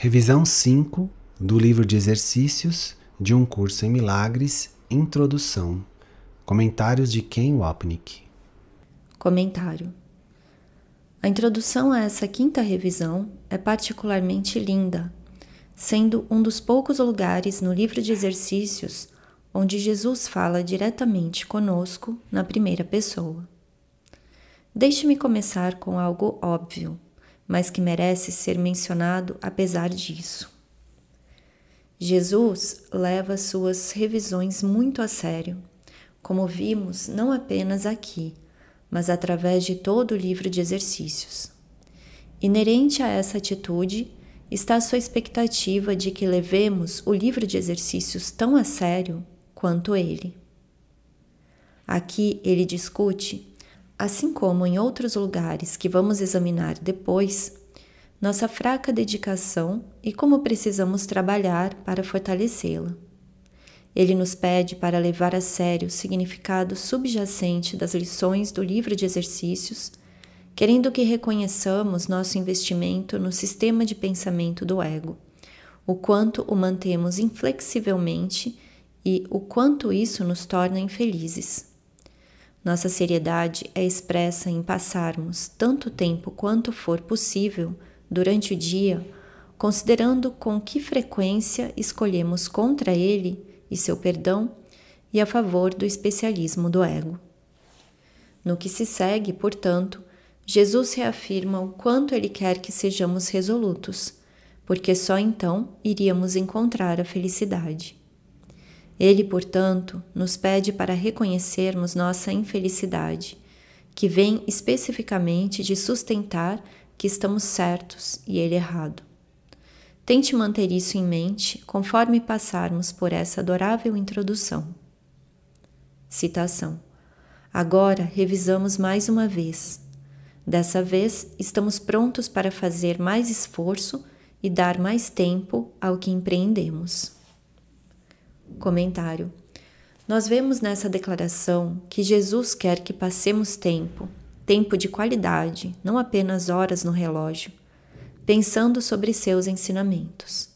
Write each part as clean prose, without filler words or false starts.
Revisão 5 do livro de exercícios de um curso em milagres, introdução. Comentários de Ken Wapnick. Comentário. A introdução a essa quinta revisão é particularmente linda, sendo um dos poucos lugares no livro de exercícios onde Jesus fala diretamente conosco na primeira pessoa. Deixe-me começar com algo óbvio, mas que merece ser mencionado apesar disso. Jesus leva suas revisões muito a sério, como vimos não apenas aqui, mas através de todo o livro de exercícios. Inerente a essa atitude está a sua expectativa de que levemos o livro de exercícios tão a sério quanto ele. Aqui ele discute, assim como em outros lugares que vamos examinar depois, nossa fraca dedicação e como precisamos trabalhar para fortalecê-la. Ele nos pede para levar a sério o significado subjacente das lições do livro de exercícios, querendo que reconheçamos nosso investimento no sistema de pensamento do ego, o quanto o mantemos inflexivelmente e o quanto isso nos torna infelizes. Nossa seriedade é expressa em passarmos tanto tempo quanto for possível durante o dia, considerando com que frequência escolhemos contra ele e seu perdão e a favor do especialismo do ego. No que se segue, portanto, Jesus reafirma o quanto ele quer que sejamos resolutos, porque só então iríamos encontrar a felicidade. Ele, portanto, nos pede para reconhecermos nossa infelicidade, que vem especificamente de sustentar que estamos certos e ele errado. Tente manter isso em mente conforme passarmos por essa adorável introdução. Citação. Agora revisamos mais uma vez. Dessa vez, estamos prontos para fazer mais esforço e dar mais tempo ao que empreendemos. Comentário. Nós vemos nessa declaração que Jesus quer que passemos tempo de qualidade, não apenas horas no relógio, pensando sobre seus ensinamentos.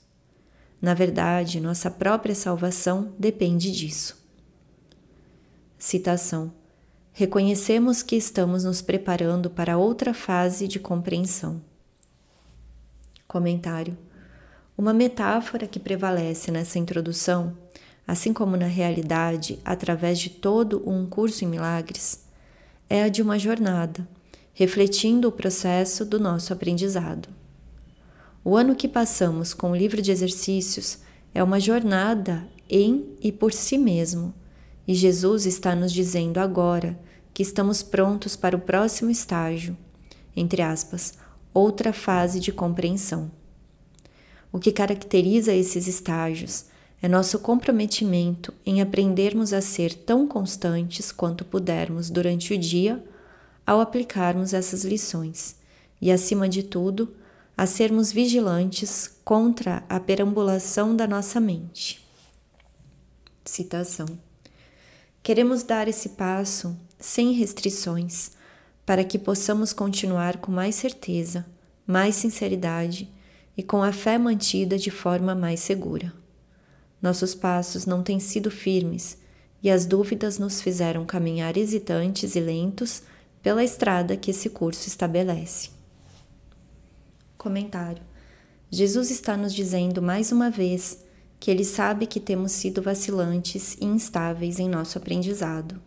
Na verdade, nossa própria salvação depende disso. Citação. Reconhecemos que estamos nos preparando para outra fase de compreensão. Comentário. Uma metáfora que prevalece nessa introdução, assim como na realidade, através de todo um curso em milagres, é a de uma jornada, refletindo o processo do nosso aprendizado. O ano que passamos com o livro de exercícios é uma jornada em e por si mesmo, e Jesus está nos dizendo agora que estamos prontos para o próximo estágio, entre aspas, outra fase de compreensão. O que caracteriza esses estágios é nosso comprometimento em aprendermos a ser tão constantes quanto pudermos durante o dia ao aplicarmos essas lições e, acima de tudo, a sermos vigilantes contra a perambulação da nossa mente. Citação. Queremos dar esse passo sem restrições para que possamos continuar com mais certeza, mais sinceridade e com a fé mantida de forma mais segura. Nossos passos não têm sido firmes e as dúvidas nos fizeram caminhar hesitantes e lentos pela estrada que esse curso estabelece. Comentário. Jesus está nos dizendo mais uma vez que ele sabe que temos sido vacilantes e instáveis em nosso aprendizado.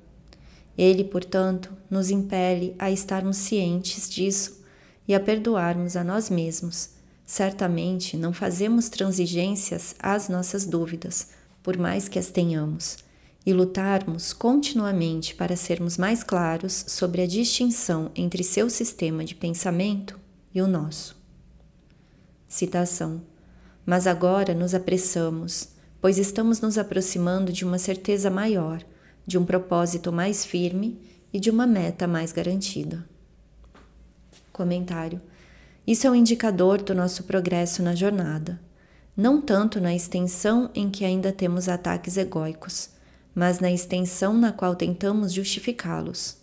Ele, portanto, nos impele a estarmos cientes disso e a perdoarmos a nós mesmos. Certamente não fazemos transigências às nossas dúvidas, por mais que as tenhamos, e lutarmos continuamente para sermos mais claros sobre a distinção entre seu sistema de pensamento e o nosso. Citação. Mas agora nos apressamos, pois estamos nos aproximando de uma certeza maior, de um propósito mais firme e de uma meta mais garantida. Comentário. Isso é um indicador do nosso progresso na jornada, não tanto na extensão em que ainda temos ataques egóicos, mas na extensão na qual tentamos justificá-los.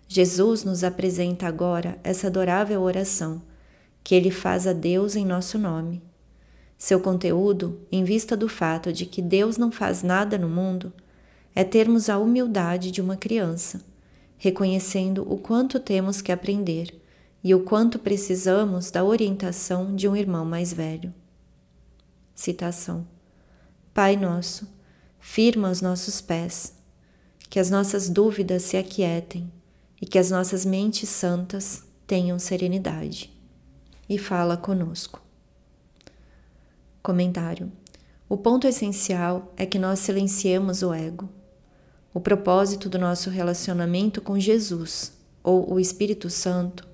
Jesus nos apresenta agora essa adorável oração, que ele faz a Deus em nosso nome, Seu conteúdo, em vista do fato de que Deus não faz nada no mundo, é termos a humildade de uma criança, reconhecendo o quanto temos que aprender e o quanto precisamos da orientação de um irmão mais velho. Citação: Pai nosso, firma os nossos pés, que as nossas dúvidas se aquietem e que as nossas mentes santas tenham serenidade. E fala conosco. Comentário: o ponto essencial é que nós silenciemos o ego. O propósito do nosso relacionamento com Jesus, ou o Espírito Santo,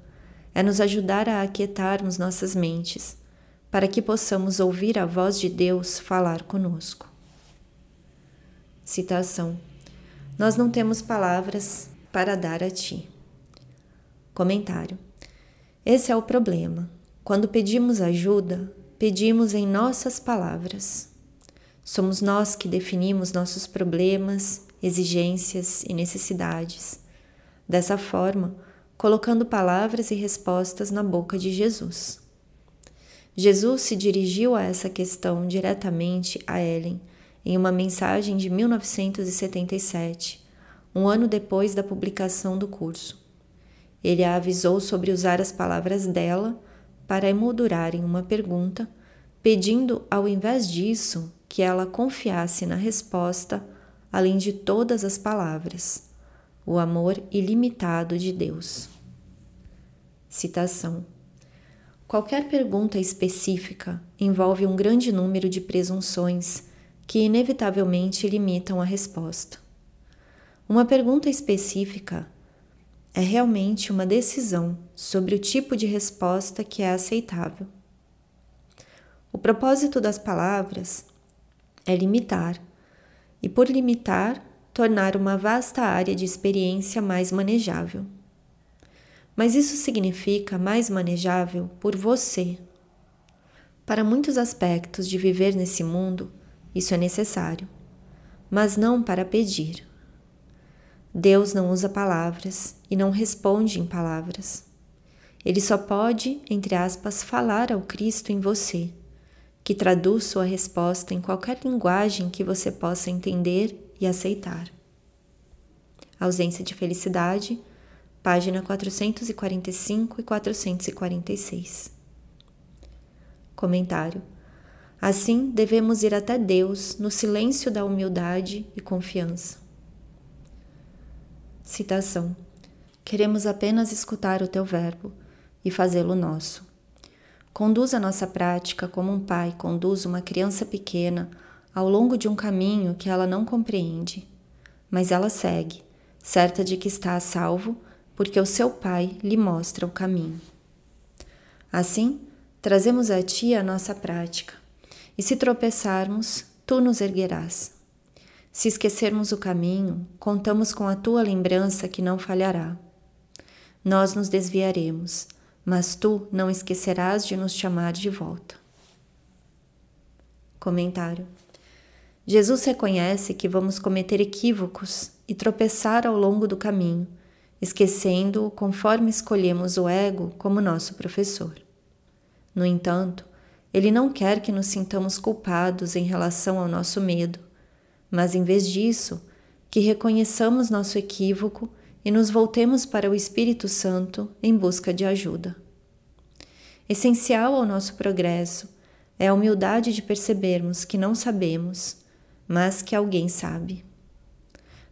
é nos ajudar a aquietarmos nossas mentes, para que possamos ouvir a voz de Deus falar conosco. Citação: nós não temos palavras para dar a ti. Comentário: esse é o problema. Quando pedimos ajuda, pedimos em nossas palavras. Somos nós que definimos nossos problemas, exigências e necessidades. Dessa forma, colocando palavras e respostas na boca de Jesus. Jesus se dirigiu a essa questão diretamente a Ellen em uma mensagem de 1977, um ano depois da publicação do curso. Ele a avisou sobre usar as palavras dela para emoldurar em uma pergunta, pedindo, ao invés disso, que ela confiasse na resposta, além de todas as palavras, o amor ilimitado de Deus. Citação: qualquer pergunta específica envolve um grande número de presunções que inevitavelmente limitam a resposta. Uma pergunta específica é realmente uma decisão sobre o tipo de resposta que é aceitável. O propósito das palavras é limitar, e por limitar, tornar uma vasta área de experiência mais manejável. Mas isso significa mais manejável por você. Para muitos aspectos de viver nesse mundo, isso é necessário, mas não para pedir. Deus não usa palavras e não responde em palavras. Ele só pode, entre aspas, falar ao Cristo em você, que traduz sua resposta em qualquer linguagem que você possa entender e aceitar. Ausência de felicidade, página 445 e 446. Comentário: assim, devemos ir até Deus no silêncio da humildade e confiança. Citação: queremos apenas escutar o teu verbo e fazê-lo nosso. Conduz a nossa prática como um pai conduz uma criança pequena ao longo de um caminho que ela não compreende, mas ela segue, certa de que está a salvo, porque o seu pai lhe mostra o caminho. Assim, trazemos a ti a nossa prática, e se tropeçarmos, tu nos erguerás. Se esquecermos o caminho, contamos com a tua lembrança que não falhará. Nós nos desviaremos, mas tu não esquecerás de nos chamar de volta. Comentário: Jesus reconhece que vamos cometer equívocos e tropeçar ao longo do caminho, esquecendo-o conforme escolhemos o ego como nosso professor. No entanto, ele não quer que nos sintamos culpados em relação ao nosso medo, mas em vez disso, que reconheçamos nosso equívoco e nos voltemos para o Espírito Santo em busca de ajuda. Essencial ao nosso progresso é a humildade de percebermos que não sabemos, mas que alguém sabe.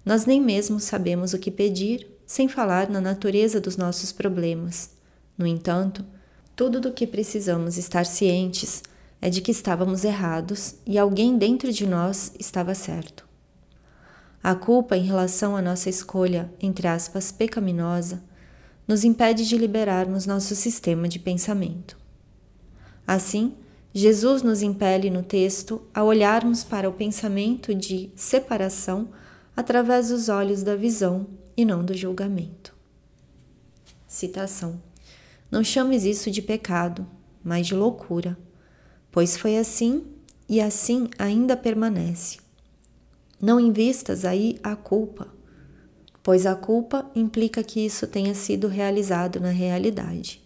Nós nem mesmo sabemos o que pedir, sem falar na natureza dos nossos problemas. No entanto, tudo do que precisamos estar cientes é de que estávamos errados e alguém dentro de nós estava certo. A culpa em relação à nossa escolha, entre aspas, pecaminosa, nos impede de liberarmos nosso sistema de pensamento. Assim, Jesus nos impele no texto a olharmos para o pensamento de separação através dos olhos da visão e não do julgamento. Citação: não chames isso de pecado, mas de loucura, pois foi assim e assim ainda permanece. Não invistas aí a culpa, pois a culpa implica que isso tenha sido realizado na realidade.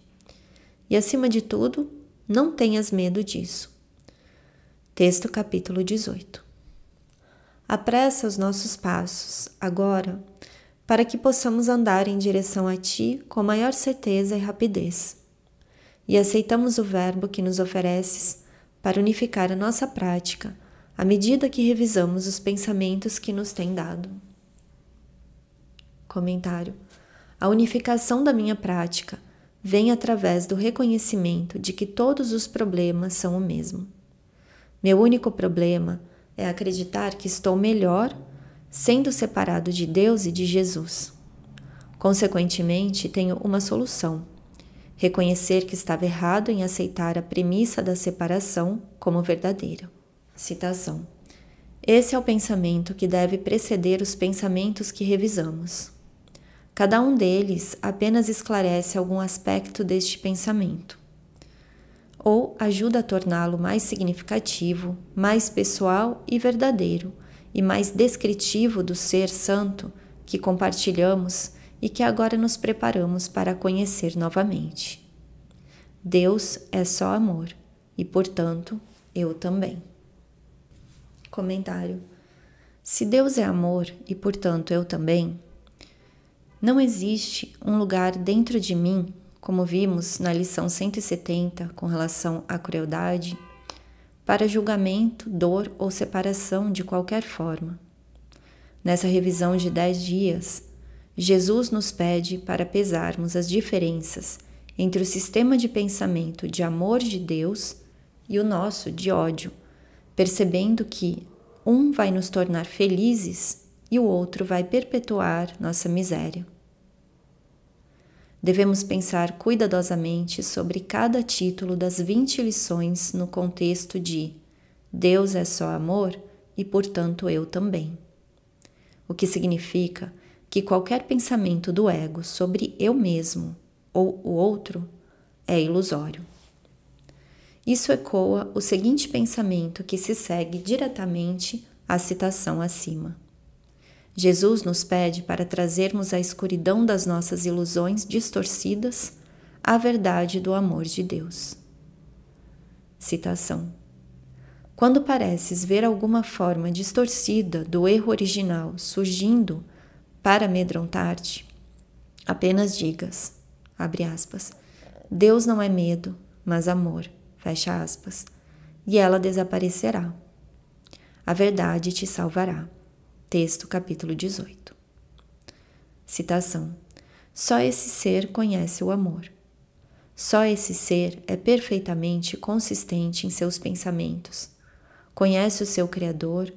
E acima de tudo, não tenhas medo disso. Texto capítulo 18. Apressa os nossos passos, agora, para que possamos andar em direção a Ti com maior certeza e rapidez. E aceitamos o verbo que nos ofereces para unificar a nossa prática à medida que revisamos os pensamentos que nos tem dado. Comentário. A unificação da minha prática vem através do reconhecimento de que todos os problemas são o mesmo. Meu único problema é acreditar que estou melhor sendo separado de Deus e de Jesus. Consequentemente, tenho uma solução: reconhecer que estava errado em aceitar a premissa da separação como verdadeira. Citação. Esse é o pensamento que deve preceder os pensamentos que revisamos. Cada um deles apenas esclarece algum aspecto deste pensamento, ou ajuda a torná-lo mais significativo, mais pessoal e verdadeiro, e mais descritivo do Ser Santo que compartilhamos e que agora nos preparamos para conhecer novamente. Deus é só amor, e, portanto, eu também. Comentário. Se Deus é amor, e, portanto, eu também, não existe um lugar dentro de mim, como vimos na lição 170 com relação à crueldade, para julgamento, dor ou separação de qualquer forma. Nessa revisão de 10 dias, Jesus nos pede para pesarmos as diferenças entre o sistema de pensamento de amor de Deus e o nosso de ódio, percebendo que um vai nos tornar felizes e o outro vai perpetuar nossa miséria. Devemos pensar cuidadosamente sobre cada título das 20 lições no contexto de Deus é só amor e, portanto, eu também. O que significa que qualquer pensamento do ego sobre eu mesmo ou o outro é ilusório. Isso ecoa o seguinte pensamento que se segue diretamente à citação acima. Jesus nos pede para trazermos à escuridão das nossas ilusões distorcidas a verdade do amor de Deus. Citação. Quando pareces ver alguma forma distorcida do erro original surgindo para amedrontar-te, apenas digas, abre aspas, Deus não é medo, mas amor, fecha aspas, e ela desaparecerá. A verdade te salvará. Texto capítulo 18. Citação. Só esse ser conhece o amor. Só esse ser é perfeitamente consistente em seus pensamentos. Conhece o seu Criador,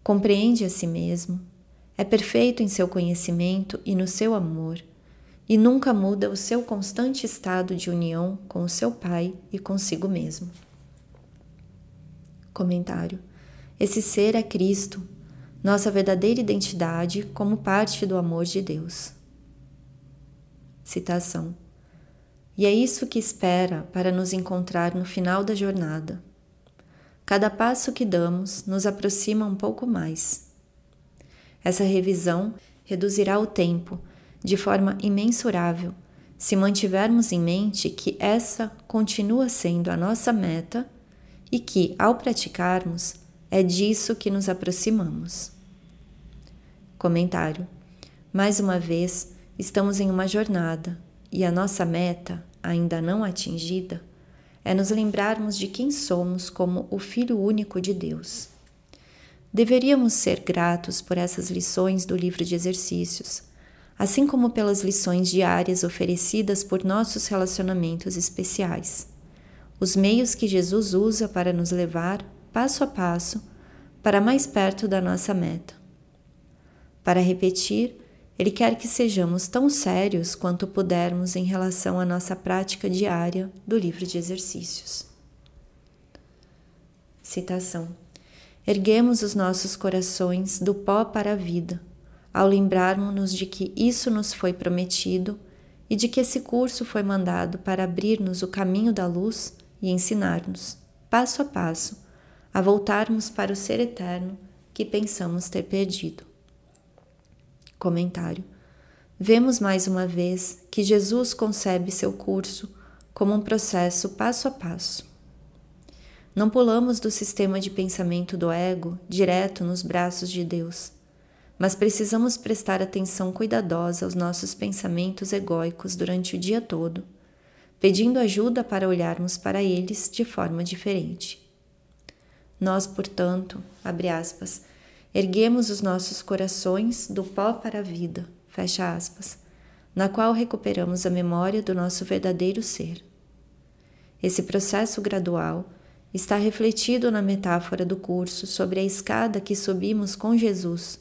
compreende a si mesmo, é perfeito em seu conhecimento e no seu amor, e nunca muda o seu constante estado de união com o seu Pai e consigo mesmo. Comentário. Esse ser é Cristo, nossa verdadeira identidade como parte do amor de Deus. Citação. E é isso que espera para nos encontrar no final da jornada. Cada passo que damos nos aproxima um pouco mais. Essa revisão reduzirá o tempo de forma imensurável se mantivermos em mente que essa continua sendo a nossa meta e que, ao praticarmos, é disso que nos aproximamos. Comentário. Mais uma vez, estamos em uma jornada e a nossa meta, ainda não atingida, é nos lembrarmos de quem somos como o Filho único de Deus. Deveríamos ser gratos por essas lições do livro de exercícios, assim como pelas lições diárias oferecidas por nossos relacionamentos especiais, os meios que Jesus usa para nos levar, passo a passo, para mais perto da nossa meta. Para repetir, Ele quer que sejamos tão sérios quanto pudermos em relação à nossa prática diária do livro de exercícios. Citação. Erguemos os nossos corações do pó para a vida, ao lembrarmos-nos de que isso nos foi prometido e de que esse curso foi mandado para abrir-nos o caminho da luz e ensinar-nos, passo a passo, a voltarmos para o ser eterno que pensamos ter perdido. Comentário. Vemos mais uma vez que Jesus concebe seu curso como um processo passo a passo. Não pulamos do sistema de pensamento do ego direto nos braços de Deus, mas precisamos prestar atenção cuidadosa aos nossos pensamentos egóicos durante o dia todo, pedindo ajuda para olharmos para eles de forma diferente. Nós, portanto, abre aspas, erguemos os nossos corações do pó para a vida, fecha aspas, na qual recuperamos a memória do nosso verdadeiro ser. Esse processo gradual está refletido na metáfora do curso sobre a escada que subimos com Jesus,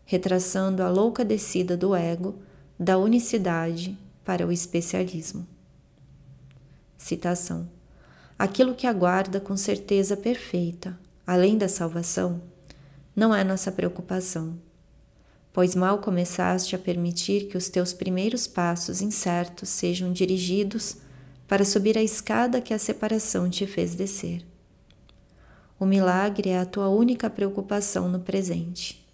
retraçando a louca descida do ego, da unicidade para o especialismo. Citação. Aquilo que aguarda com certeza perfeita, além da salvação, não é nossa preocupação, pois mal começaste a permitir que os teus primeiros passos incertos sejam dirigidos para subir a escada que a separação te fez descer. O milagre é a tua única preocupação no presente.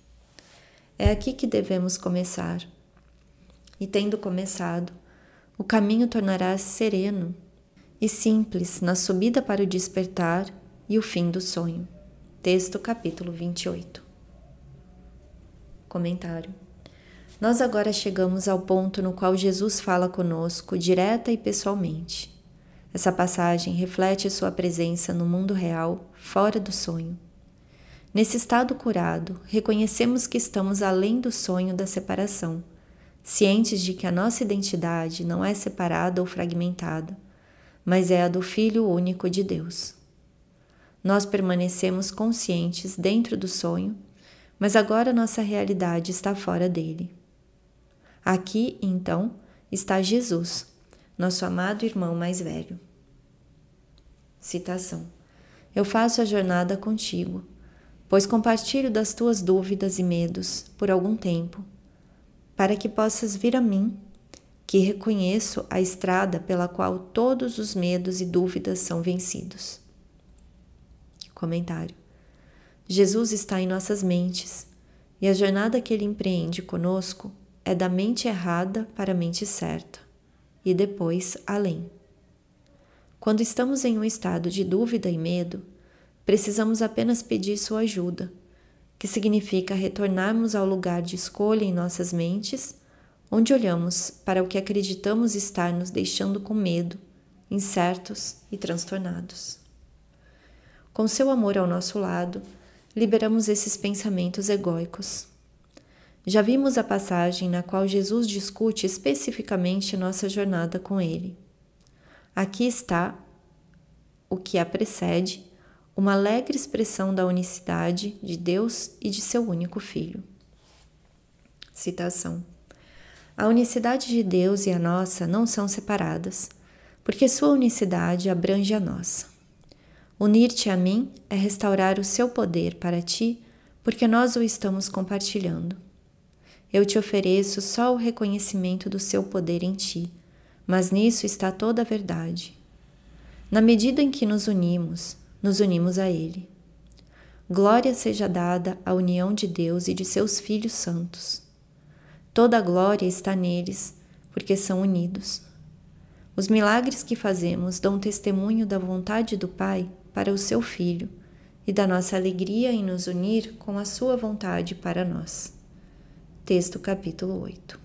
É aqui que devemos começar. E tendo começado, o caminho tornará-se sereno e simples na subida para o despertar e o fim do sonho. Texto capítulo 28. Comentário. Nós agora chegamos ao ponto no qual Jesus fala conosco direta e pessoalmente. Essa passagem reflete sua presença no mundo real, fora do sonho. Nesse estado curado, reconhecemos que estamos além do sonho da separação, cientes de que a nossa identidade não é separada ou fragmentada, mas é a do Filho único de Deus. Nós permanecemos conscientes dentro do sonho, mas agora nossa realidade está fora dele. Aqui, então, está Jesus, nosso amado irmão mais velho. Citação. Eu faço a jornada contigo, pois compartilho das tuas dúvidas e medos por algum tempo, para que possas vir a mim, que reconheço a estrada pela qual todos os medos e dúvidas são vencidos. Comentário. Jesus está em nossas mentes, e a jornada que ele empreende conosco é da mente errada para a mente certa, e depois além. Quando estamos em um estado de dúvida e medo, precisamos apenas pedir sua ajuda, que significa retornarmos ao lugar de escolha em nossas mentes, onde olhamos para o que acreditamos estar nos deixando com medo, incertos e transtornados. Com seu amor ao nosso lado, liberamos esses pensamentos egóicos. Já vimos a passagem na qual Jesus discute especificamente nossa jornada com ele. Aqui está o que a precede, uma alegre expressão da unicidade de Deus e de seu único Filho. Citação. A unicidade de Deus e a nossa não são separadas, porque sua unicidade abrange a nossa. Unir-te a mim é restaurar o seu poder para ti, porque nós o estamos compartilhando. Eu te ofereço só o reconhecimento do seu poder em ti, mas nisso está toda a verdade. Na medida em que nos unimos a Ele. Glória seja dada à união de Deus e de seus filhos santos. Toda a glória está neles, porque são unidos. Os milagres que fazemos dão testemunho da vontade do Pai para o seu Filho e da nossa alegria em nos unir com a sua vontade para nós. Texto capítulo 8.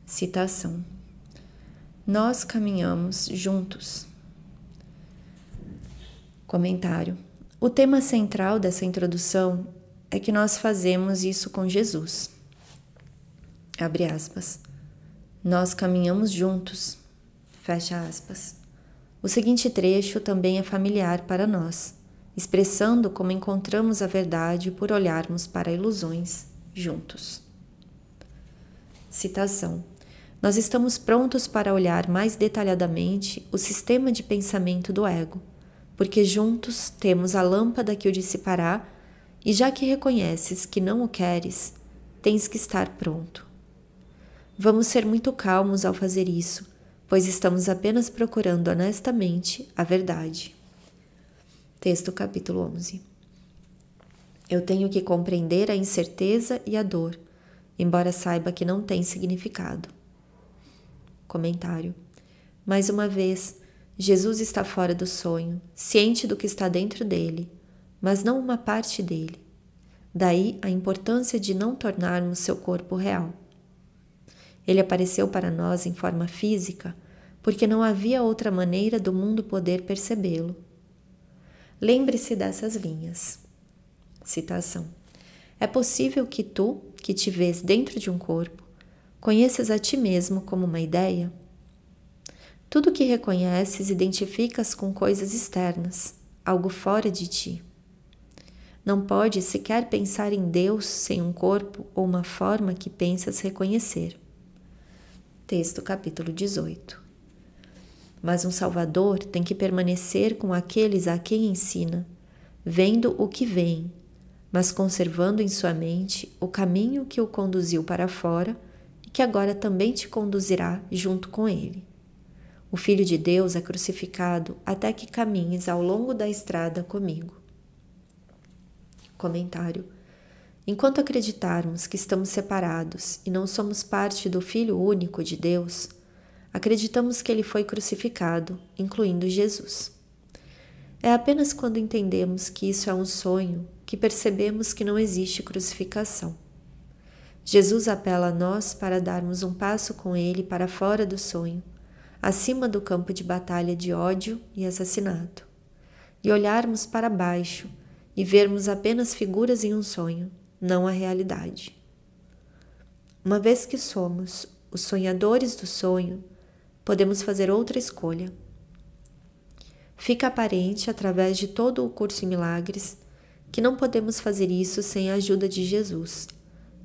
Citação. Nós caminhamos juntos. Comentário. O tema central dessa introdução é que nós fazemos isso com Jesus. Abre aspas. Nós caminhamos juntos. Fecha aspas. O seguinte trecho também é familiar para nós, expressando como encontramos a verdade por olharmos para ilusões juntos. Citação. Nós estamos prontos para olhar mais detalhadamente o sistema de pensamento do ego, porque juntos temos a lâmpada que o dissipará, e já que reconheces que não o queres, tens que estar pronto. Vamos ser muito calmos ao fazer isso, pois estamos apenas procurando honestamente a verdade. Texto capítulo 11. Eu tenho que compreender a incerteza e a dor, embora saiba que não tem significado. Comentário. Mais uma vez, Jesus está fora do sonho, ciente do que está dentro dele, mas não uma parte dele. Daí a importância de não tornarmos seu corpo real. Ele apareceu para nós em forma física, porque não havia outra maneira do mundo poder percebê-lo. Lembre-se dessas linhas. Citação. É possível que tu, que te vês dentro de um corpo, conheças a ti mesmo como uma ideia? Tudo que reconheces identificas com coisas externas, algo fora de ti. Não podes sequer pensar em Deus sem um corpo ou uma forma que pensas reconhecer. Texto capítulo 18. Mas um Salvador tem que permanecer com aqueles a quem ensina, vendo o que vem, mas conservando em sua mente o caminho que o conduziu para fora e que agora também te conduzirá junto com ele. O Filho de Deus é crucificado até que caminhes ao longo da estrada comigo. Comentário. Enquanto acreditarmos que estamos separados e não somos parte do Filho único de Deus, acreditamos que ele foi crucificado, incluindo Jesus. É apenas quando entendemos que isso é um sonho que percebemos que não existe crucificação. Jesus apela a nós para darmos um passo com ele para fora do sonho, acima do campo de batalha de ódio e assassinato, e olharmos para baixo e vermos apenas figuras em um sonho, não a realidade. Uma vez que somos os sonhadores do sonho, podemos fazer outra escolha. Fica aparente através de todo o curso em milagres que não podemos fazer isso sem a ajuda de Jesus,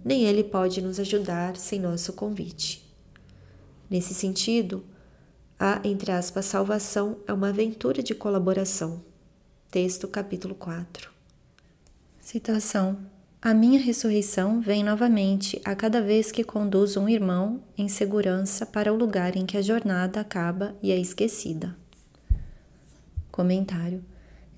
nem ele pode nos ajudar sem nosso convite. Nesse sentido, a, entre aspas, salvação é uma aventura de colaboração. Texto capítulo 4. Citação. A minha ressurreição vem novamente a cada vez que conduzo um irmão em segurança para o lugar em que a jornada acaba e é esquecida. Comentário.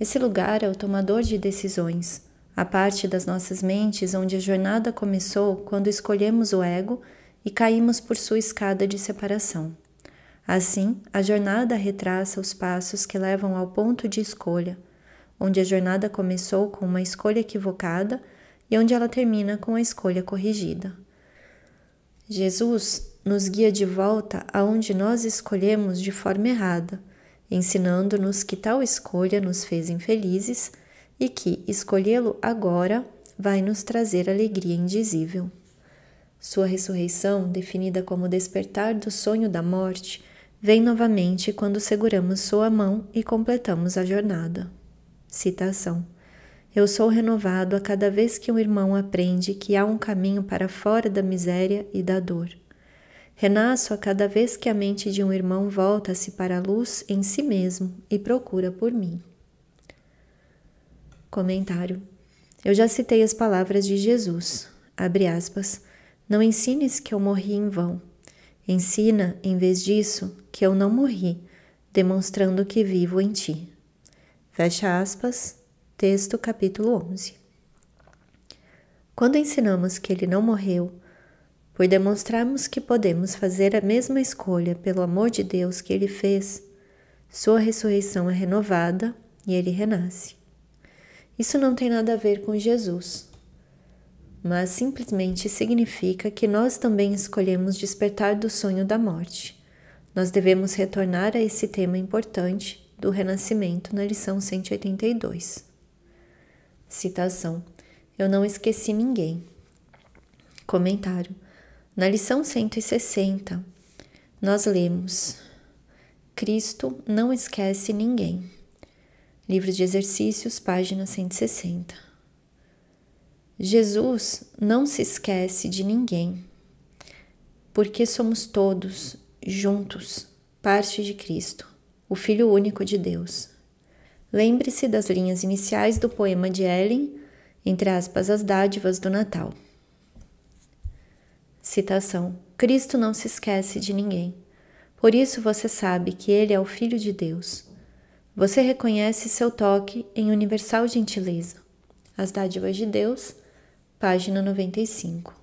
Esse lugar é o tomador de decisões, a parte das nossas mentes onde a jornada começou quando escolhemos o ego e caímos por sua escada de separação. Assim, a jornada retraça os passos que levam ao ponto de escolha, onde a jornada começou com uma escolha equivocada e onde ela termina com a escolha corrigida. Jesus nos guia de volta aonde nós escolhemos de forma errada, ensinando-nos que tal escolha nos fez infelizes e que escolhê-lo agora vai nos trazer alegria indizível. Sua ressurreição, definida como despertar do sonho da morte, vem novamente quando seguramos sua mão e completamos a jornada. Citação. Eu sou renovado a cada vez que um irmão aprende que há um caminho para fora da miséria e da dor. Renasço a cada vez que a mente de um irmão volta-se para a luz em si mesmo e procura por mim. Comentário. Eu já citei as palavras de Jesus, abre aspas, não ensines que eu morri em vão. Ensina, em vez disso, que eu não morri, demonstrando que vivo em ti. Fecha aspas, texto capítulo 11. Quando ensinamos que ele não morreu, por demonstrarmos que podemos fazer a mesma escolha pelo amor de Deus que ele fez, sua ressurreição é renovada e ele renasce. Isso não tem nada a ver com Jesus, mas simplesmente significa que nós também escolhemos despertar do sonho da morte. Nós devemos retornar a esse tema importante do renascimento na lição 182. Citação. Eu não esqueci ninguém. Comentário. Na lição 160, nós lemos: Cristo não esquece ninguém. Livro de Exercícios, página 160. Jesus não se esquece de ninguém, porque somos todos, juntos, parte de Cristo, o Filho único de Deus. Lembre-se das linhas iniciais do poema de Ellen, entre aspas, as dádivas do Natal. Citação. Cristo não se esquece de ninguém. Por isso você sabe que Ele é o Filho de Deus. Você reconhece seu toque em universal gentileza. As dádivas de Deus, página 95.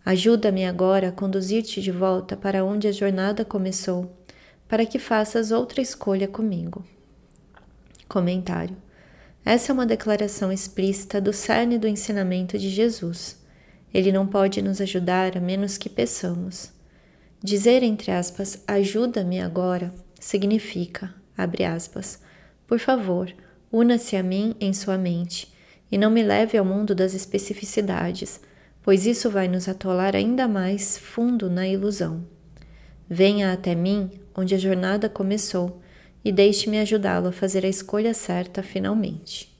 Ajuda-me agora a conduzir-te de volta para onde a jornada começou, para que faças outra escolha comigo. Comentário. Essa é uma declaração explícita do cerne do ensinamento de Jesus. Ele não pode nos ajudar a menos que peçamos. Dizer, entre aspas, ajuda-me agora, significa, abre aspas, por favor, una-se a mim em sua mente e não me leve ao mundo das especificidades, pois isso vai nos atolar ainda mais fundo na ilusão. Venha até mim, onde a jornada começou, e deixe-me ajudá-lo a fazer a escolha certa finalmente.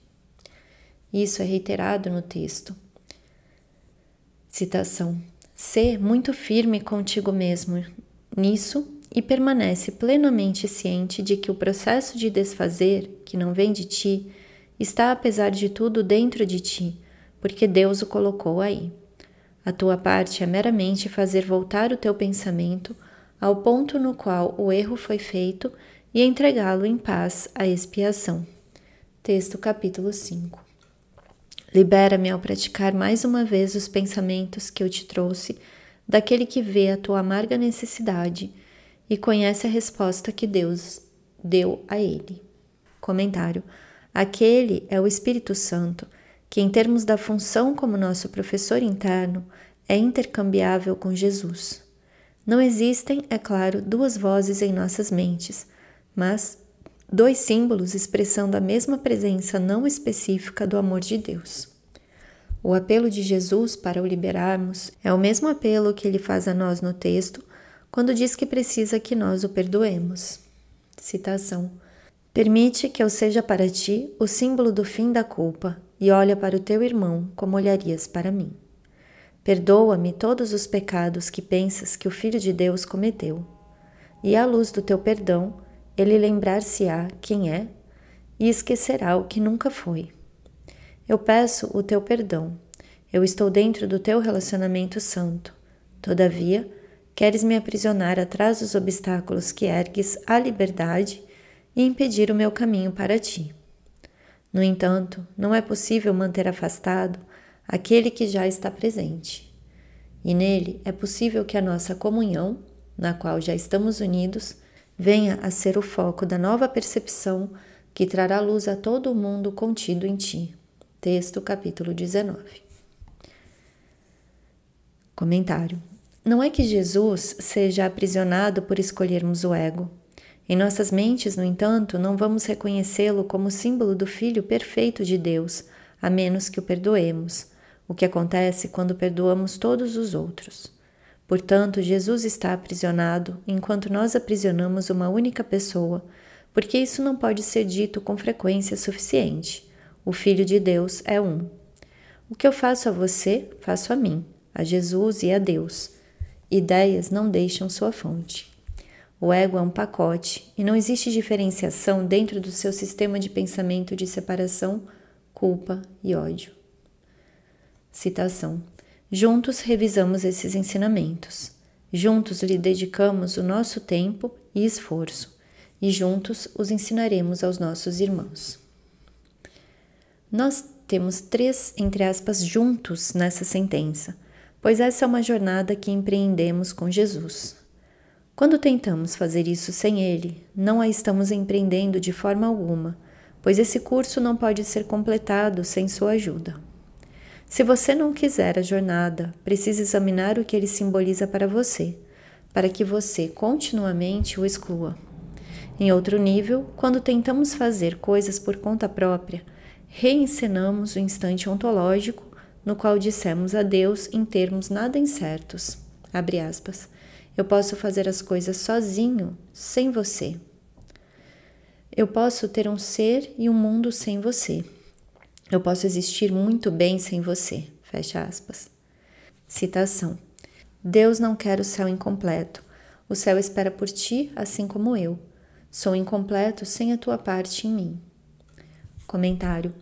Isso é reiterado no texto. Citação. Sê muito firme contigo mesmo nisso e permanece plenamente ciente de que o processo de desfazer, que não vem de ti, está apesar de tudo dentro de ti, porque Deus o colocou aí. A tua parte é meramente fazer voltar o teu pensamento ao ponto no qual o erro foi feito e entregá-lo em paz à expiação. Texto capítulo 5. Libera-me ao praticar mais uma vez os pensamentos que eu te trouxe daquele que vê a tua amarga necessidade e conhece a resposta que Deus deu a ele. Comentário. Aquele é o Espírito Santo, que em termos da função como nosso professor interno, é intercambiável com Jesus. Não existem, é claro, duas vozes em nossas mentes, mas dois símbolos expressando a mesma presença não específica do amor de Deus. O apelo de Jesus para o liberarmos é o mesmo apelo que ele faz a nós no texto, quando diz que precisa que nós o perdoemos. Citação. Permite que eu seja para ti o símbolo do fim da culpa e olha para o teu irmão como olharias para mim. Perdoa-me todos os pecados que pensas que o Filho de Deus cometeu, e à luz do teu perdão, ele lembrar-se-á quem é e esquecerá o que nunca foi. Eu peço o teu perdão. Eu estou dentro do teu relacionamento santo. Todavia, queres me aprisionar atrás dos obstáculos que ergues à liberdade e impedir o meu caminho para ti. No entanto, não é possível manter afastado aquele que já está presente. E nele é possível que a nossa comunhão, na qual já estamos unidos, venha a ser o foco da nova percepção que trará luz a todo o mundo contido em ti. Texto, capítulo 19. Comentário. Não é que Jesus seja aprisionado por escolhermos o ego. Em nossas mentes, no entanto, não vamos reconhecê-lo como símbolo do Filho perfeito de Deus, a menos que o perdoemos, o que acontece quando perdoamos todos os outros. Portanto, Jesus está aprisionado enquanto nós aprisionamos uma única pessoa, porque isso não pode ser dito com frequência suficiente. O Filho de Deus é um. O que eu faço a você, faço a mim, a Jesus e a Deus. Ideias não deixam sua fonte. O ego é um pacote e não existe diferenciação dentro do seu sistema de pensamento de separação, culpa e ódio. Citação. Juntos revisamos esses ensinamentos. Juntos lhe dedicamos o nosso tempo e esforço. E juntos os ensinaremos aos nossos irmãos. Nós temos 3, entre aspas, juntos nessa sentença, pois essa é uma jornada que empreendemos com Jesus. Quando tentamos fazer isso sem Ele, não a estamos empreendendo de forma alguma, pois esse curso não pode ser completado sem sua ajuda. Se você não quiser a jornada, precisa examinar o que ele simboliza para você, para que você continuamente o exclua. Em outro nível, quando tentamos fazer coisas por conta própria, reencenamos o instante ontológico no qual dissemos a Deus em termos nada incertos. Abre aspas. Eu posso fazer as coisas sozinho, sem você. Eu posso ter um ser e um mundo sem você. Eu posso existir muito bem sem você. Fecha aspas. Citação. Deus não quer o céu incompleto. O céu espera por ti, assim como eu. Sou incompleto sem a tua parte em mim. Comentário.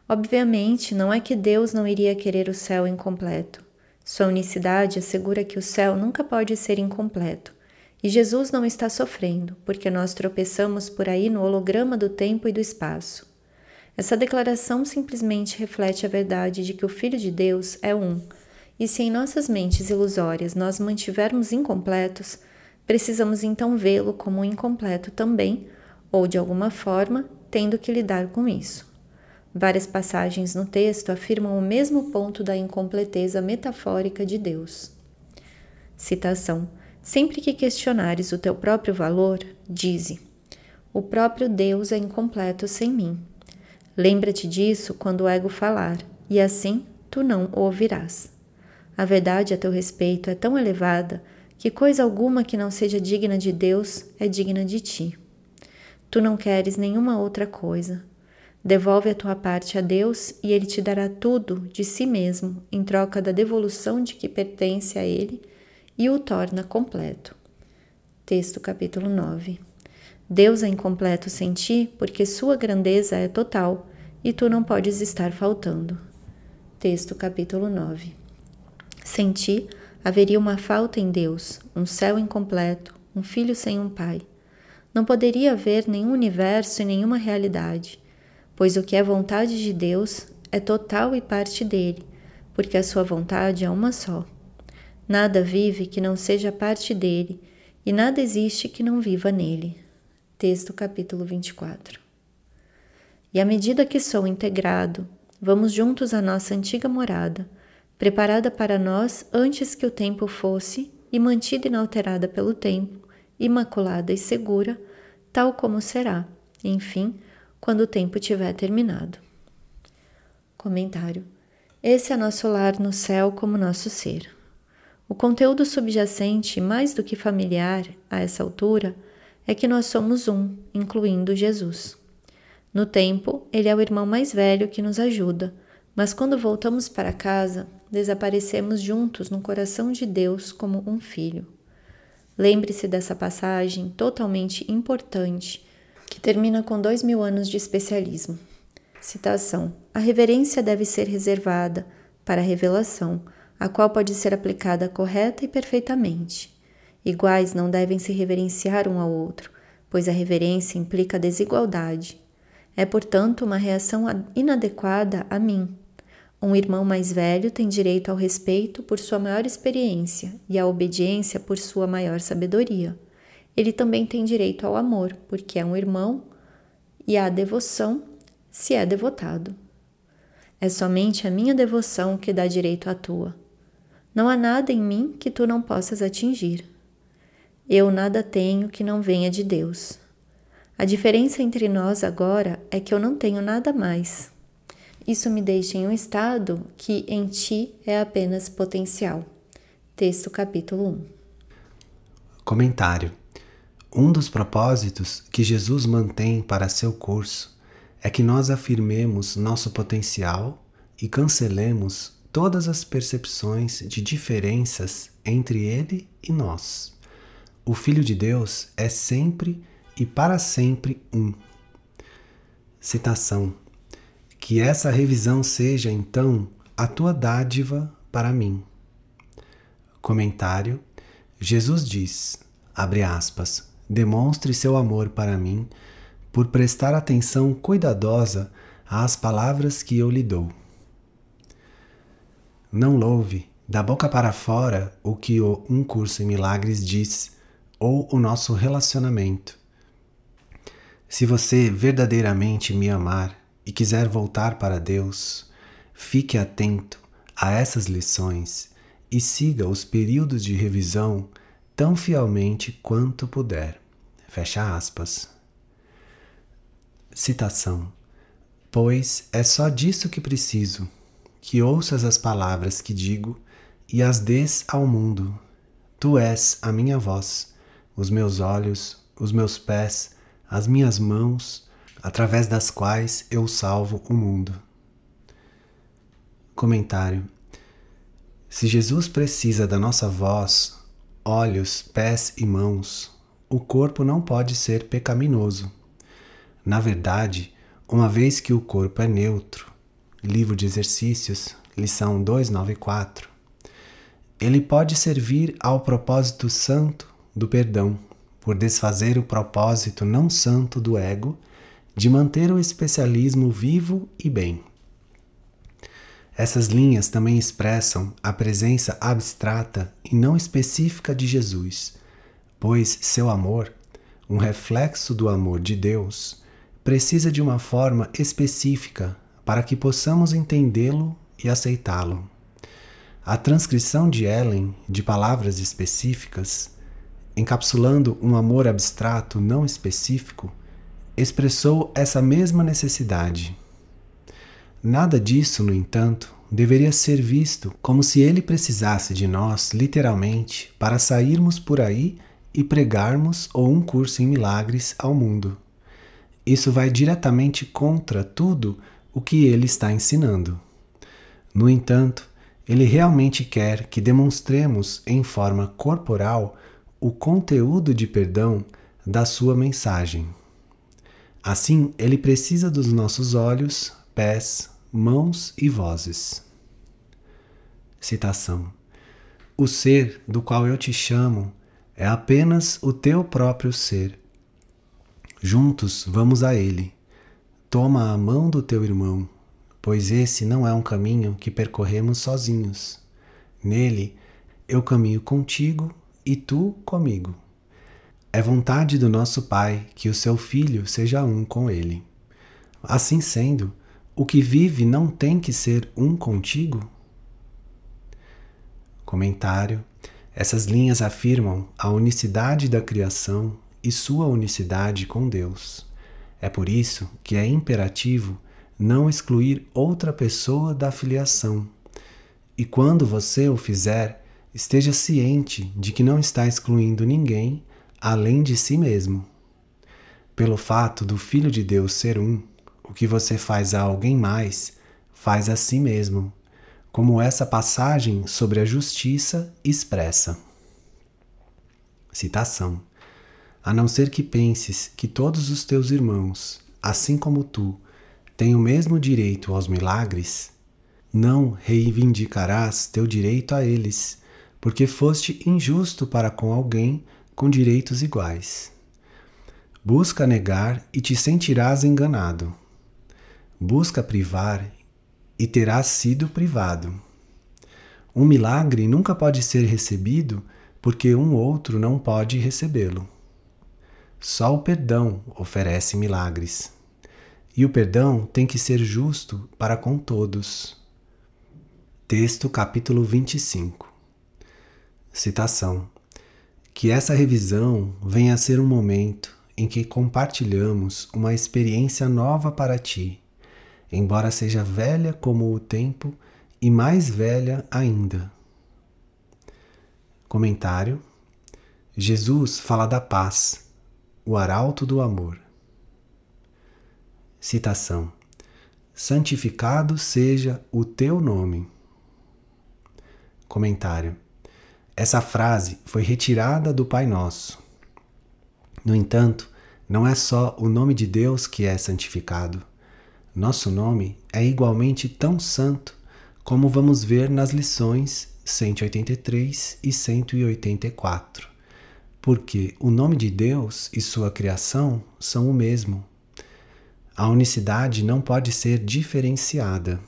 Obviamente, não é que Deus não iria querer o céu incompleto. Sua unicidade assegura que o céu nunca pode ser incompleto. E Jesus não está sofrendo, porque nós tropeçamos por aí no holograma do tempo e do espaço. Essa declaração simplesmente reflete a verdade de que o Filho de Deus é um, e se em nossas mentes ilusórias nós mantivermos incompletos, precisamos então vê-lo como incompleto também, ou de alguma forma, tendo que lidar com isso. Várias passagens no texto afirmam o mesmo ponto da incompleteza metafórica de Deus. Citação: sempre que questionares o teu próprio valor, dize: o próprio Deus é incompleto sem mim. Lembra-te disso quando o ego falar, e assim tu não o ouvirás. A verdade a teu respeito é tão elevada que coisa alguma que não seja digna de Deus é digna de ti. Tu não queres nenhuma outra coisa. Devolve a tua parte a Deus e Ele te dará tudo de si mesmo em troca da devolução de que pertence a Ele e o torna completo. Texto capítulo 9. Deus é incompleto sem ti porque sua grandeza é total e tu não podes estar faltando. Texto capítulo 9. Sem ti haveria uma falta em Deus, um céu incompleto, um filho sem um pai. Não poderia haver nenhum universo e nenhuma realidade, pois o que é vontade de Deus é total e parte dele, porque a sua vontade é uma só. Nada vive que não seja parte dele, e nada existe que não viva nele. Texto capítulo 24. E à medida que sou integrado, vamos juntos à nossa antiga morada, preparada para nós antes que o tempo fosse e mantida inalterada pelo tempo, imaculada e segura, tal como será, enfim, quando o tempo tiver terminado. Comentário: esse é nosso lar no céu como nosso ser. O conteúdo subjacente, mais do que familiar a essa altura, é que nós somos um, incluindo Jesus. No tempo, ele é o irmão mais velho que nos ajuda, mas quando voltamos para casa, desaparecemos juntos no coração de Deus como um filho. Lembre-se dessa passagem totalmente importante, que termina com 2000 anos de especialismo. Citação: a reverência deve ser reservada para a revelação, a qual pode ser aplicada correta e perfeitamente. Iguais não devem se reverenciar um ao outro, pois a reverência implica desigualdade. É, portanto, uma reação inadequada a mim. Um irmão mais velho tem direito ao respeito por sua maior experiência e à obediência por sua maior sabedoria. Ele também tem direito ao amor, porque é um irmão, e à devoção, se é devotado. É somente a minha devoção que dá direito à tua. Não há nada em mim que tu não possas atingir. Eu nada tenho que não venha de Deus. A diferença entre nós agora é que eu não tenho nada mais. Isso me deixa em um estado que em ti é apenas potencial. Texto capítulo 1. Comentário: um dos propósitos que Jesus mantém para seu curso é que nós afirmemos nosso potencial e cancelemos todas as percepções de diferenças entre ele e nós. O Filho de Deus é sempre e para sempre um. Citação: que essa revisão seja, então, a tua dádiva para mim. Comentário: Jesus diz, abre aspas, demonstre seu amor para mim por prestar atenção cuidadosa às palavras que eu lhe dou. Não louve da boca para fora o que o Um Curso em Milagres diz, ou o nosso relacionamento. Se você verdadeiramente me amar e quiser voltar para Deus, fique atento a essas lições e siga os períodos de revisão tão fielmente quanto puder. Fecha aspas. Citação: pois é só disso que preciso, que ouças as palavras que digo e as dês ao mundo. Tu és a minha voz, os meus olhos, os meus pés, as minhas mãos, através das quais eu salvo o mundo. Comentário: se Jesus precisa da nossa voz, olhos, pés e mãos, o corpo não pode ser pecaminoso. Na verdade, uma vez que o corpo é neutro, Livro de Exercícios, lição 294, ele pode servir ao propósito santo do perdão, por desfazer o propósito não santo do ego de manter o especialismo vivo e bem. Essas linhas também expressam a presença abstrata e não específica de Jesus, pois seu amor, um reflexo do amor de Deus, precisa de uma forma específica para que possamos entendê-lo e aceitá-lo. A transcrição de Ellen de palavras específicas, encapsulando um amor abstrato não específico, expressou essa mesma necessidade. Nada disso, no entanto, deveria ser visto como se ele precisasse de nós, literalmente, para sairmos por aí e pregarmos ou um curso em milagres ao mundo. Isso vai diretamente contra tudo o que ele está ensinando. No entanto, ele realmente quer que demonstremos em forma corporal o conteúdo de perdão da sua mensagem. Assim, ele precisa dos nossos olhos, pés, mãos e vozes. Citação: o ser do qual eu te chamo é apenas o teu próprio ser. Juntos vamos a ele. Toma a mão do teu irmão, pois esse não é um caminho que percorremos sozinhos. Nele, eu caminho contigo e tu comigo. É vontade do nosso Pai que o seu Filho seja um com ele. Assim sendo, o que vive não tem que ser um contigo? Comentário: essas linhas afirmam a unicidade da criação e sua unicidade com Deus. É por isso que é imperativo não excluir outra pessoa da filiação. E quando você o fizer, esteja ciente de que não está excluindo ninguém além de si mesmo. Pelo fato do Filho de Deus ser um, o que você faz a alguém mais, faz a si mesmo, como essa passagem sobre a justiça expressa. Citação: a não ser que penses que todos os teus irmãos, assim como tu, têm o mesmo direito aos milagres, não reivindicarás teu direito a eles, porque foste injusto para com alguém com direitos iguais. Busca negar e te sentirás enganado. Busca privar e terás sido privado. Um milagre nunca pode ser recebido porque um outro não pode recebê-lo. Só o perdão oferece milagres. E o perdão tem que ser justo para com todos. Texto capítulo 25. Citação: que essa revisão venha a ser um momento em que compartilhamos uma experiência nova para ti, embora seja velha como o tempo e mais velha ainda. Comentário: Jesus fala da paz, o arauto do amor. Citação: santificado seja o teu nome. Comentário: essa frase foi retirada do Pai Nosso. No entanto, não é só o nome de Deus que é santificado. Nosso nome é igualmente tão santo como vamos ver nas lições 183 e 184, porque o nome de Deus e sua criação são o mesmo. A unicidade não pode ser diferenciada.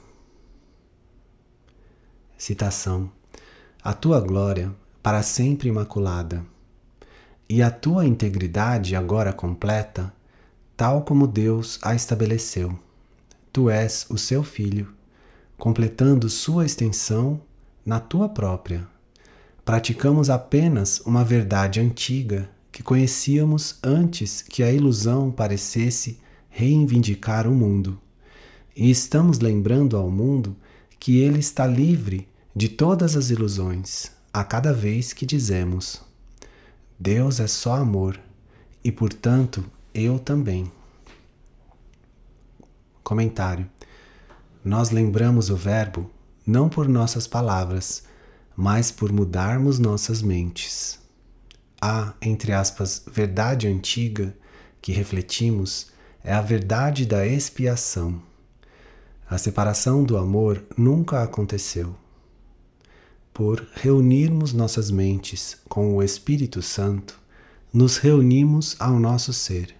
Citação: a tua glória para sempre imaculada, e a tua integridade agora completa, tal como Deus a estabeleceu. Tu és o seu Filho, completando sua extensão na tua própria. Praticamos apenas uma verdade antiga que conhecíamos antes que a ilusão parecesse reivindicar o mundo. E estamos lembrando ao mundo que ele está livre de todas as ilusões, a cada vez que dizemos: Deus é só amor, e portanto eu também. Comentário: nós lembramos o verbo não por nossas palavras, mas por mudarmos nossas mentes. A, entre aspas, verdade antiga que refletimos é a verdade da expiação. A separação do amor nunca aconteceu. Por reunirmos nossas mentes com o Espírito Santo, nos reunimos ao nosso ser,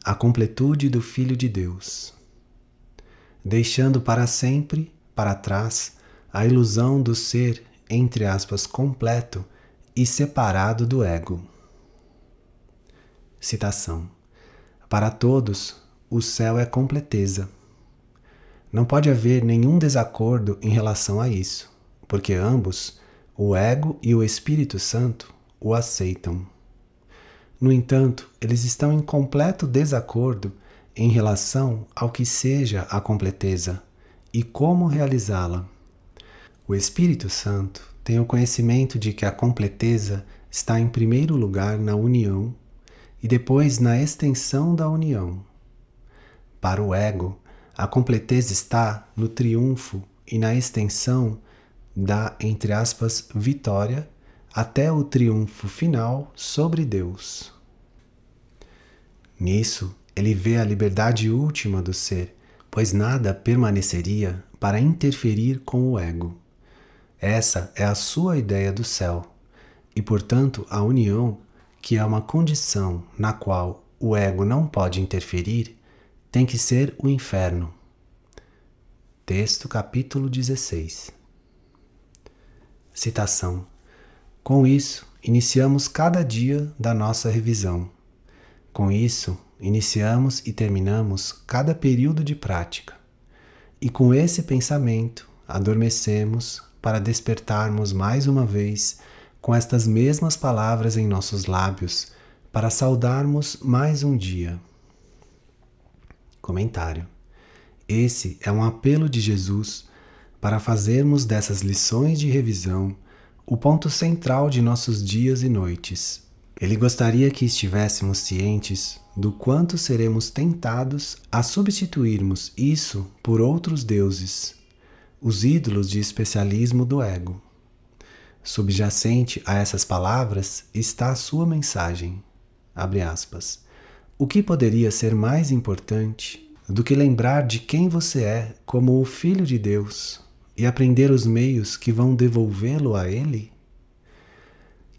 a completude do Filho de Deus, deixando para sempre, para trás, a ilusão do ser, entre aspas, completo e separado do ego. Citação: para todos, o céu é completeza. Não pode haver nenhum desacordo em relação a isso, porque ambos, o ego e o Espírito Santo, o aceitam. No entanto, eles estão em completo desacordo em relação ao que seja a completeza e como realizá-la. O Espírito Santo tem o conhecimento de que a completeza está em primeiro lugar na união e depois na extensão da união. Para o ego, a completeza está no triunfo e na extensão da, entre aspas, vitória até o triunfo final sobre Deus. Nisso, ele vê a liberdade última do ser, pois nada permaneceria para interferir com o ego. Essa é a sua ideia do céu, e portanto a união, que é uma condição na qual o ego não pode interferir, tem que ser o inferno. Texto capítulo 16. Citação: com isso, iniciamos cada dia da nossa revisão. Com isso, iniciamos e terminamos cada período de prática. E com esse pensamento, adormecemos para despertarmos mais uma vez com estas mesmas palavras em nossos lábios, para saudarmos mais um dia. Comentário: esse é um apelo de Jesus para fazermos dessas lições de revisão o ponto central de nossos dias e noites. Ele gostaria que estivéssemos cientes do quanto seremos tentados a substituirmos isso por outros deuses, os ídolos de especialismo do ego. Subjacente a essas palavras está a sua mensagem. Abre aspas. O que poderia ser mais importante do que lembrar de quem você é como o Filho de Deus e aprender os meios que vão devolvê-lo a Ele?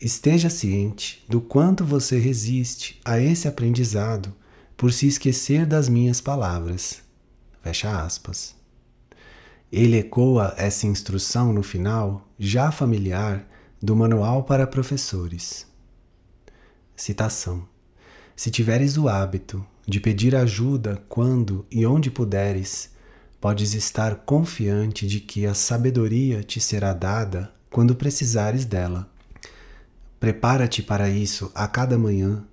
Esteja ciente do quanto você resiste a esse aprendizado por se esquecer das minhas palavras. Fecha aspas. Ele ecoa essa instrução no final, já familiar, do Manual para Professores. Citação: se tiveres o hábito de pedir ajuda quando e onde puderes, podes estar confiante de que a sabedoria te será dada quando precisares dela. Prepara-te para isso a cada manhã.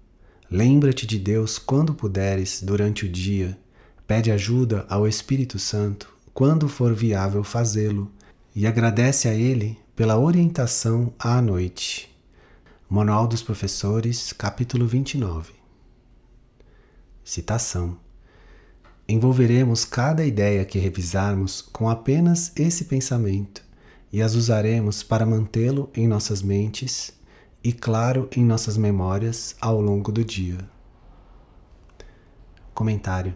Lembra-te de Deus quando puderes durante o dia. Pede ajuda ao Espírito Santo quando for viável fazê-lo, e agradece a Ele pela orientação à noite. Manual dos Professores, capítulo 29. Citação: envolveremos cada ideia que revisarmos com apenas esse pensamento e as usaremos para mantê-lo em nossas mentes e, claro, em nossas memórias ao longo do dia. Comentário: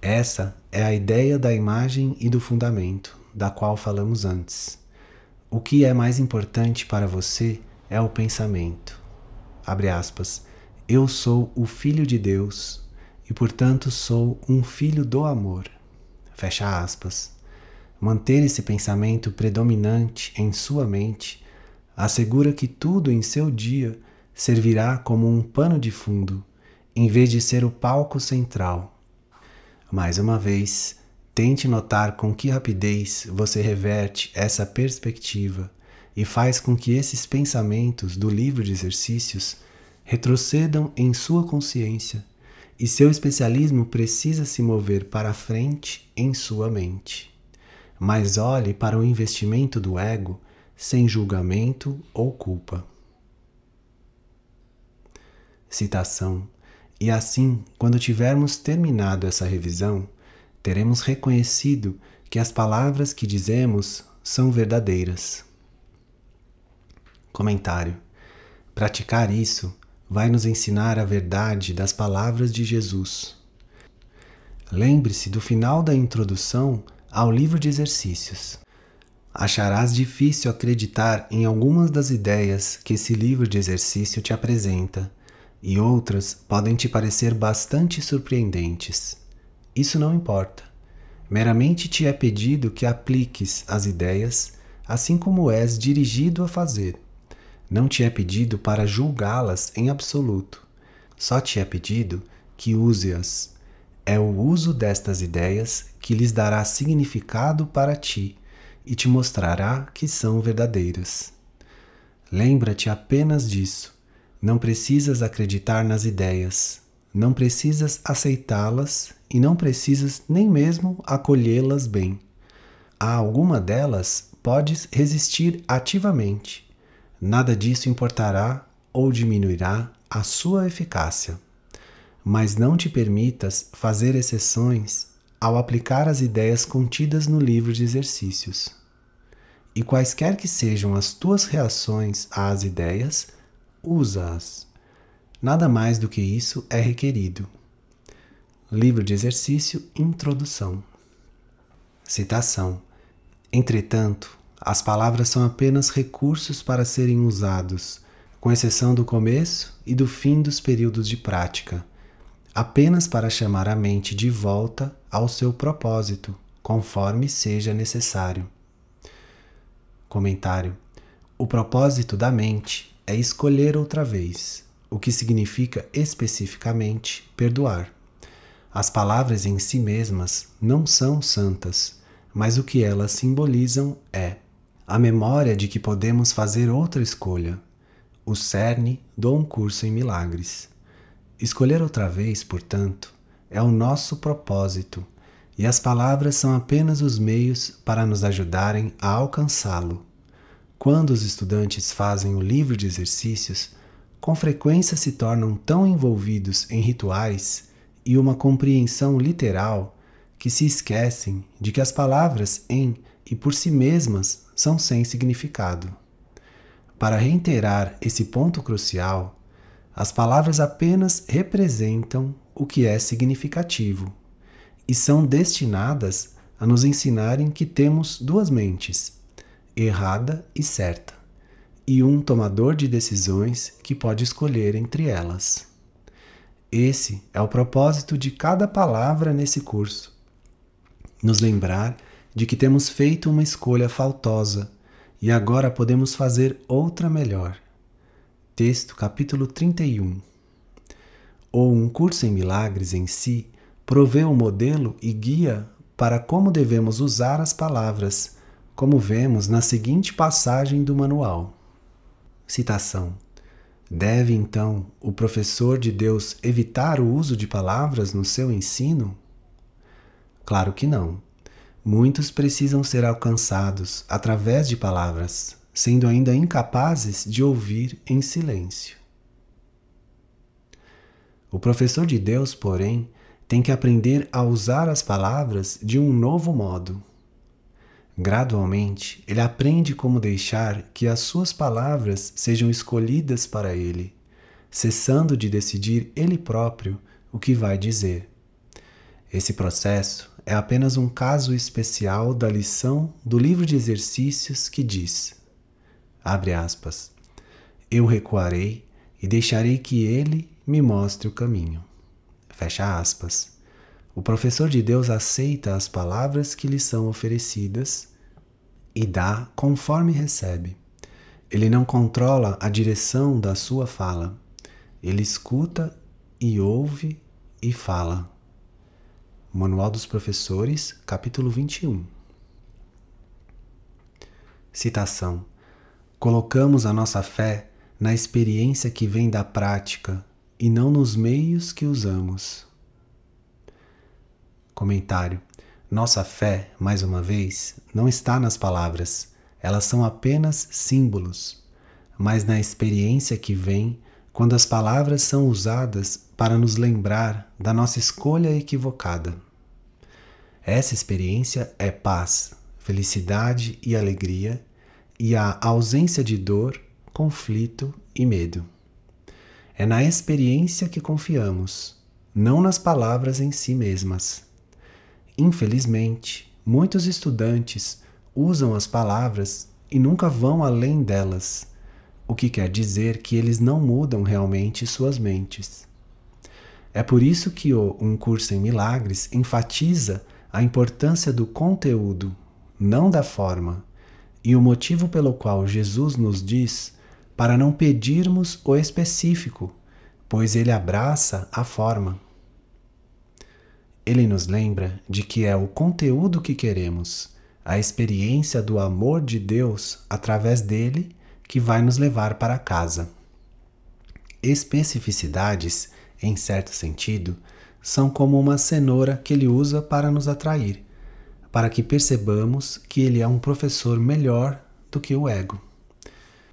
essa é a ideia da imagem e do fundamento, da qual falamos antes. O que é mais importante para você é o pensamento. Abre aspas. Eu sou o Filho de Deus e, portanto, sou um filho do amor. Fecha aspas. Manter esse pensamento predominante em sua mente assegura que tudo em seu dia servirá como um pano de fundo, em vez de ser o palco central. Mais uma vez, tente notar com que rapidez você reverte essa perspectiva e faz com que esses pensamentos do livro de exercícios retrocedam em sua consciência, e seu especialismo precisa se mover para frente em sua mente. Mas olhe para o investimento do ego sem julgamento ou culpa. Citação: e assim, quando tivermos terminado essa revisão, teremos reconhecido que as palavras que dizemos são verdadeiras. Comentário: praticar isso vai nos ensinar a verdade das palavras de Jesus. Lembre-se do final da introdução ao livro de exercícios. Acharás difícil acreditar em algumas das ideias que esse livro de exercício te apresenta, e outras podem te parecer bastante surpreendentes. Isso não importa. Meramente te é pedido que apliques as ideias, assim como és dirigido a fazer. Não te é pedido para julgá-las em absoluto. Só te é pedido que use-as. É o uso destas ideias que lhes dará significado para ti e te mostrará que são verdadeiras. Lembra-te apenas disso. Não precisas acreditar nas ideias, não precisas aceitá-las e não precisas nem mesmo acolhê-las bem. A alguma delas podes resistir ativamente. Nada disso importará ou diminuirá a sua eficácia. Mas não te permitas fazer exceções ao aplicar as ideias contidas no livro de exercícios. E quaisquer que sejam as tuas reações às ideias, usa-as. Nada mais do que isso é requerido. Livro de exercício, Introdução. Citação. Entretanto, as palavras são apenas recursos para serem usados, com exceção do começo e do fim dos períodos de prática, apenas para chamar a mente de volta ao seu propósito, conforme seja necessário. Comentário. O propósito da mente é escolher outra vez, o que significa especificamente perdoar. As palavras em si mesmas não são santas, mas o que elas simbolizam é a memória de que podemos fazer outra escolha, o cerne do Um Curso em Milagres. Escolher outra vez, portanto, é o nosso propósito, e as palavras são apenas os meios para nos ajudarem a alcançá-lo. Quando os estudantes fazem o livro de exercícios, com frequência se tornam tão envolvidos em rituais e uma compreensão literal que se esquecem de que as palavras em e por si mesmas são sem significado. Para reiterar esse ponto crucial, as palavras apenas representam o que é significativo e são destinadas a nos ensinarem que temos duas mentes, errada e certa, e um tomador de decisões que pode escolher entre elas. Esse é o propósito de cada palavra nesse curso. Nos lembrar de que temos feito uma escolha faltosa e agora podemos fazer outra melhor. Texto capítulo 31. Ou Um Curso em Milagres em si provê o modelo e guia para como devemos usar as palavras, como vemos na seguinte passagem do manual. Citação. Deve, então, o professor de Deus evitar o uso de palavras no seu ensino? Claro que não. Muitos precisam ser alcançados através de palavras, sendo ainda incapazes de ouvir em silêncio. O professor de Deus, porém, tem que aprender a usar as palavras de um novo modo. Gradualmente, ele aprende como deixar que as suas palavras sejam escolhidas para ele, cessando de decidir ele próprio o que vai dizer. Esse processo é apenas um caso especial da lição do livro de exercícios que diz, abre aspas, eu recuarei e deixarei que ele me mostre o caminho. Fecha aspas. O professor de Deus aceita as palavras que lhe são oferecidas e dá conforme recebe. Ele não controla a direção da sua fala. Ele escuta e ouve e fala. Manual dos Professores, capítulo 21. Citação. Colocamos a nossa fé na experiência que vem da prática e não nos meios que usamos. Comentário. Nossa fé, mais uma vez, não está nas palavras, elas são apenas símbolos, mas na experiência que vem quando as palavras são usadas para nos lembrar da nossa escolha equivocada. Essa experiência é paz, felicidade e alegria, e a ausência de dor, conflito e medo. É na experiência que confiamos, não nas palavras em si mesmas. Infelizmente, muitos estudantes usam as palavras e nunca vão além delas, o que quer dizer que eles não mudam realmente suas mentes. É por isso que o Um Curso em Milagres enfatiza a importância do conteúdo, não da forma, e o motivo pelo qual Jesus nos diz para não pedirmos o específico, pois ele abraça a forma. Ele nos lembra de que é o conteúdo que queremos, a experiência do amor de Deus através dele, que vai nos levar para casa. Especificidades, em certo sentido, são como uma cenoura que ele usa para nos atrair, para que percebamos que ele é um professor melhor do que o ego.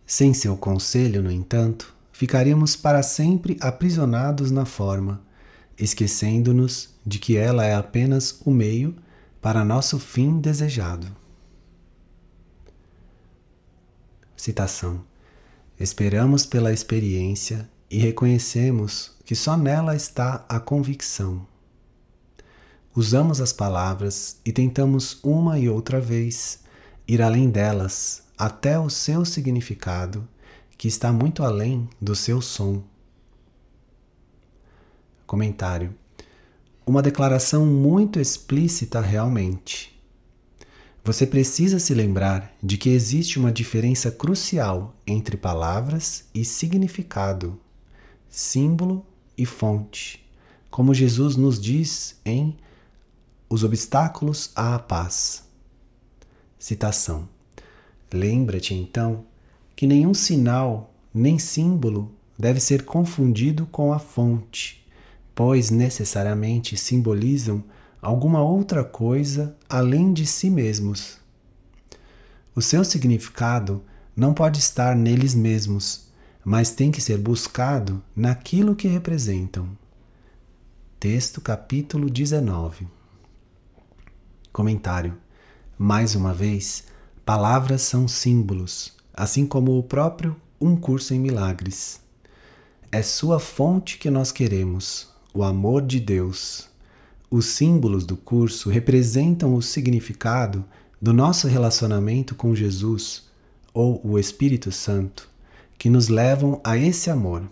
Sem seu conselho, no entanto, ficaríamos para sempre aprisionados na forma, esquecendo-nos de que ela é apenas o meio para nosso fim desejado. Citação: esperamos pela experiência e reconhecemos que só nela está a convicção. Usamos as palavras e tentamos uma e outra vez ir além delas até o seu significado, que está muito além do seu som. Comentário: uma declaração muito explícita realmente. Você precisa se lembrar de que existe uma diferença crucial entre palavras e significado, símbolo e fonte, como Jesus nos diz em Os Obstáculos à Paz. Citação: lembra-te então que nenhum sinal nem símbolo deve ser confundido com a fonte, pois necessariamente simbolizam alguma outra coisa além de si mesmos. O seu significado não pode estar neles mesmos, mas tem que ser buscado naquilo que representam. Texto capítulo 19. Comentário: mais uma vez, palavras são símbolos, assim como o próprio Um Curso em Milagres. É sua fonte que nós queremos, o amor de Deus. Os símbolos do curso representam o significado do nosso relacionamento com Jesus, ou o Espírito Santo, que nos levam a esse amor.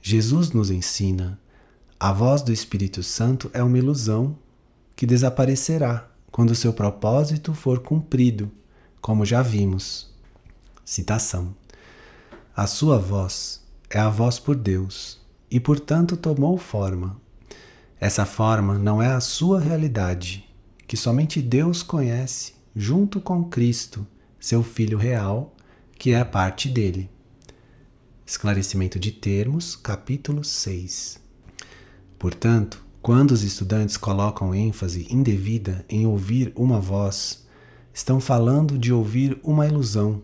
Jesus nos ensina: a voz do Espírito Santo é uma ilusão que desaparecerá quando seu propósito for cumprido, como já vimos. Citação: a sua voz é a voz por Deus e, portanto, tomou forma. Essa forma não é a sua realidade, que somente Deus conhece, junto com Cristo, seu Filho real, que é a parte dele. Esclarecimento de termos, capítulo 6. Portanto, quando os estudantes colocam ênfase indevida em ouvir uma voz, estão falando de ouvir uma ilusão.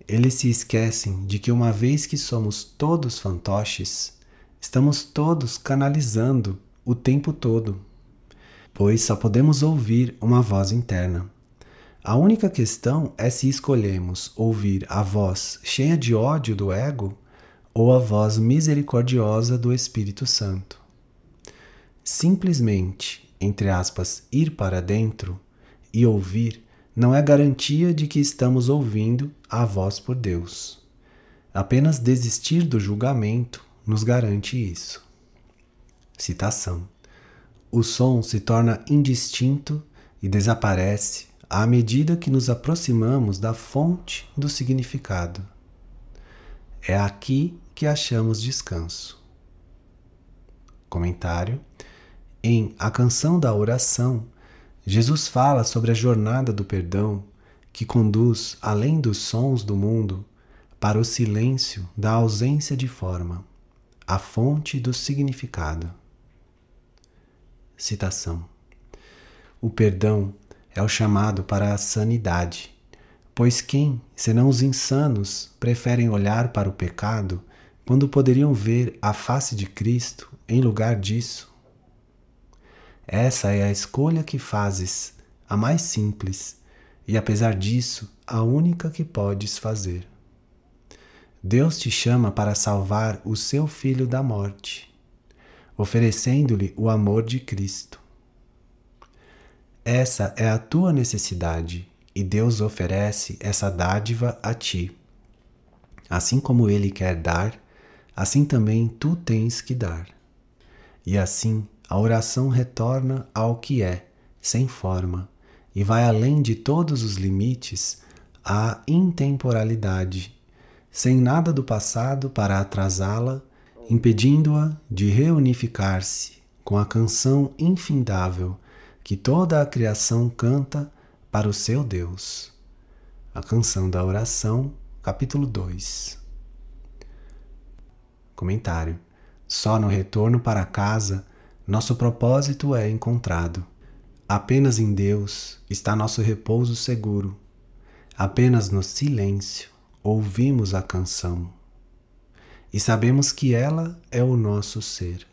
Eles se esquecem de que, uma vez que somos todos fantoches, estamos todos canalizando o tempo todo, pois só podemos ouvir uma voz interna. A única questão é se escolhemos ouvir a voz cheia de ódio do ego ou a voz misericordiosa do Espírito Santo. Simplesmente, entre aspas, ir para dentro e ouvir não é garantia de que estamos ouvindo a voz por Deus. Apenas desistir do julgamento nos garante isso. Citação: o som se torna indistinto e desaparece à medida que nos aproximamos da fonte do significado. É aqui que achamos descanso. Comentário: em A Canção da Oração, Jesus fala sobre a jornada do perdão que conduz além dos sons do mundo para o silêncio da ausência de forma, a fonte do significado. Citação: o perdão é o chamado para a sanidade, pois quem, senão os insanos, preferem olhar para o pecado quando poderiam ver a face de Cristo em lugar disso? Essa é a escolha que fazes, a mais simples, e apesar disso, a única que podes fazer. Deus te chama para salvar o seu filho da morte, oferecendo-lhe o amor de Cristo. Essa é a tua necessidade, e Deus oferece essa dádiva a ti. Assim como Ele quer dar, assim também tu tens que dar. E assim a oração retorna ao que é, sem forma, e vai além de todos os limites à intemporalidade, sem nada do passado para atrasá-la impedindo-a de reunificar-se com a canção infindável que toda a criação canta para o seu Deus. A Canção da Oração, capítulo 2. Comentário. Só no retorno para casa nosso propósito é encontrado. Apenas em Deus está nosso repouso seguro. Apenas no silêncio ouvimos a canção. E sabemos que ela é o nosso ser.